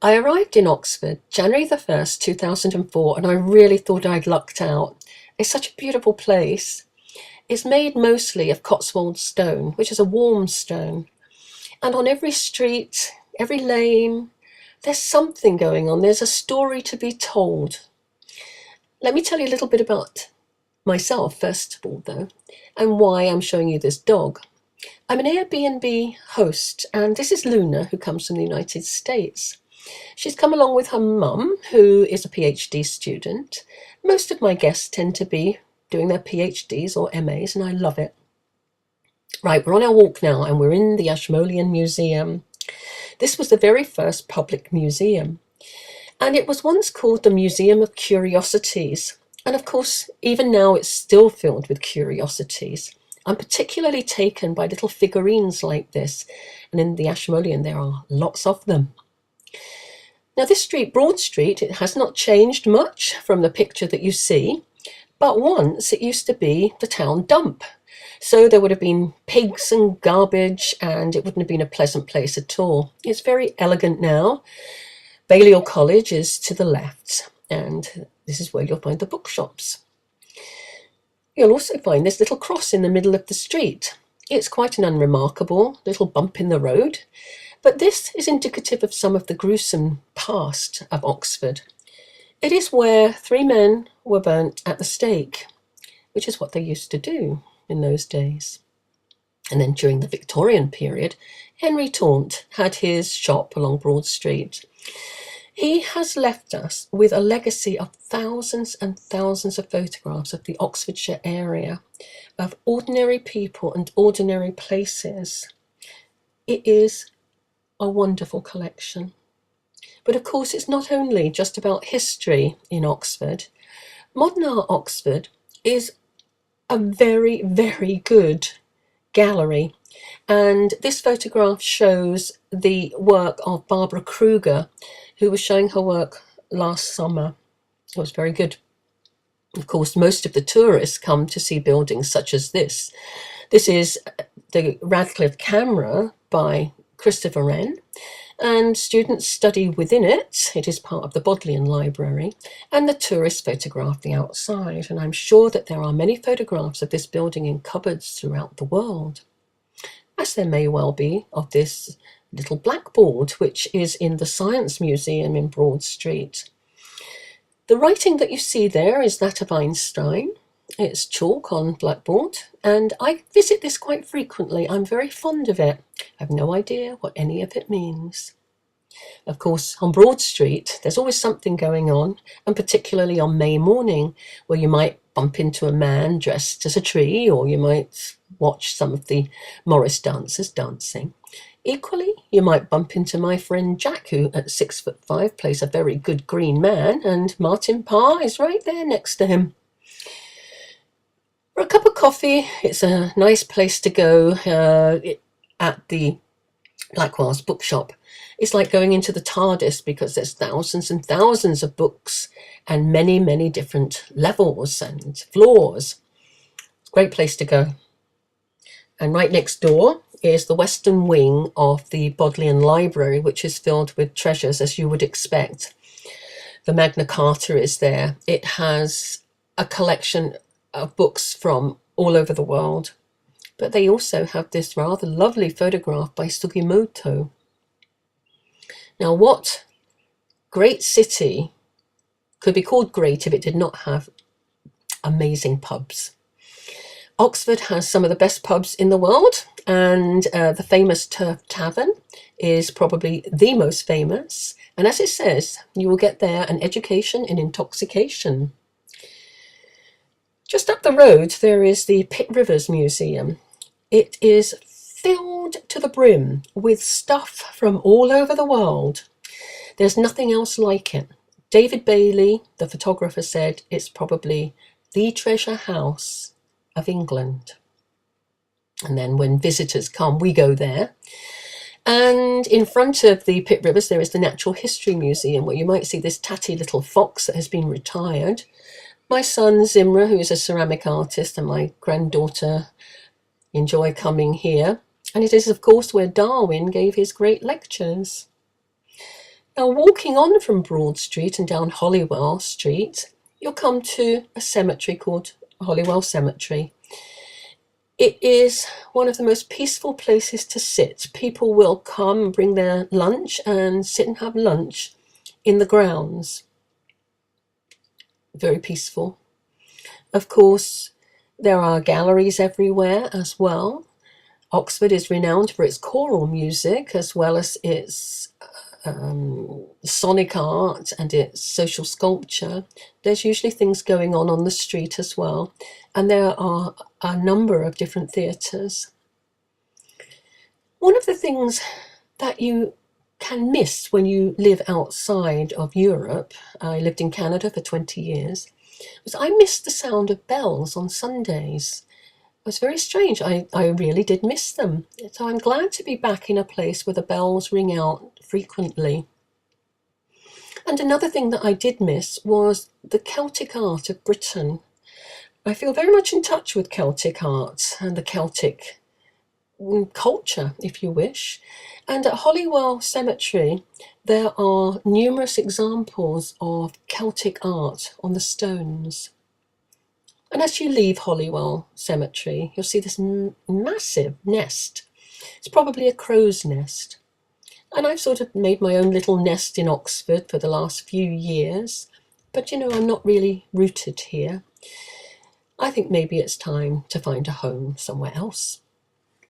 I arrived in Oxford January the 1st, 2004, and I really thought I'd lucked out. It's such a beautiful place. It's made mostly of Cotswold stone, which is a warm stone. And on every street, every lane, there's something going on. There's a story to be told. Let me tell you a little bit about myself, first of all, though, and why I'm showing you this dog. I'm an Airbnb host, and this is Luna, who comes from the United States. She's come along with her mum, who is a PhD student. Most of my guests tend to be doing their PhDs or MAs, and I love it. Right, we're on our walk now, and we're in the Ashmolean Museum. This was the very first public museum, and it was once called the Museum of Curiosities. And of course, even now it's still filled with curiosities. I'm particularly taken by little figurines like this, and in the Ashmolean there are lots of them. Now this street, Broad Street, it has not changed much from the picture that you see, but once it used to be the town dump. So there would have been pigs and garbage, and it wouldn't have been a pleasant place at all. It's very elegant now. Balliol College is to the left, and this is where you'll find the bookshops. You'll also find this little cross in the middle of the street. It's quite an unremarkable little bump in the road, but this is indicative of some of the gruesome past of Oxford. It is where 3 men were burnt at the stake, which is what they used to do in those days. And then during the Victorian period, Henry Taunt had his shop along Broad Street. He has left us with a legacy of thousands and thousands of photographs of the Oxfordshire area, of ordinary people and ordinary places. It is a wonderful collection. But of course, it's not only just about history in Oxford. Modern Art Oxford is a very, very good gallery. And this photograph shows the work of Barbara Kruger, who was showing her work last summer. It was very good. Of course, most of the tourists come to see buildings such as this. This is the Radcliffe Camera by Christopher Wren, and students study within it. It is part of the Bodleian Library, and the tourists photograph the outside. And I'm sure that there are many photographs of this building in cupboards throughout the world, as there may well be of this little blackboard, which is in the Science Museum in Broad Street. The writing that you see there is that of Einstein. It's chalk on blackboard, and I visit this quite frequently. I'm very fond of it. I have no idea what any of it means. Of course, on Broad Street, there's always something going on, and particularly on May morning, where you might bump into a man dressed as a tree, or you might watch some of the Morris dancers dancing. Equally, you might bump into my friend Jack, who at 6'5" plays a very good green man, and Martin Parr is right there next to him. For a cup of coffee, it's a nice place to go at the Blackwell's bookshop. It's like going into the TARDIS, because there's thousands and thousands of books and many, many different levels and floors. It's a great place to go. And right next door is the western wing of the Bodleian Library, which is filled with treasures, as you would expect. The Magna Carta is there. It has a collection of books from all over the world. But they also have this rather lovely photograph by Sugimoto. Now, what great city could be called great if it did not have amazing pubs? Oxford has some of the best pubs in the world, and the famous Turf Tavern is probably the most famous. And as it says, you will get there an education in intoxication. Just up the road, there is the Pitt Rivers Museum. It is filled to the brim with stuff from all over the world. There's nothing else like it. David Bailey, the photographer, said it's probably the treasure house of England. And then when visitors come, we go there. And in front of the Pitt Rivers, there is the Natural History Museum, where you might see this tatty little fox that has been retired. My son Zimra, who is a ceramic artist, and my granddaughter enjoy coming here. And it is, of course, where Darwin gave his great lectures. Now, walking on from Broad Street and down Holywell Street, you'll come to a cemetery called Holywell Cemetery. It is one of the most peaceful places to sit. People will come, bring their lunch and sit and have lunch in the grounds. Very peaceful. Of course, there are galleries everywhere as well. Oxford is renowned for its choral music as well as its sonic art and its social sculpture. There's usually things going on the street as well, and there are a number of different theatres. One of the things that you can miss when you live outside of Europe, I lived in Canada for 20 years, was I missed the sound of bells on Sundays. It was very strange. I really did miss them. So I'm glad to be back in a place where the bells ring out frequently. And another thing that I did miss was the Celtic art of Britain. I feel very much in touch with Celtic art and the Celtic culture, if you wish. And at Holywell Cemetery, there are numerous examples of Celtic art on the stones. And as you leave Holywell Cemetery, you'll see this massive nest. It's probably a crow's nest. And I've sort of made my own little nest in Oxford for the last few years. But, you know, I'm not really rooted here. I think maybe it's time to find a home somewhere else.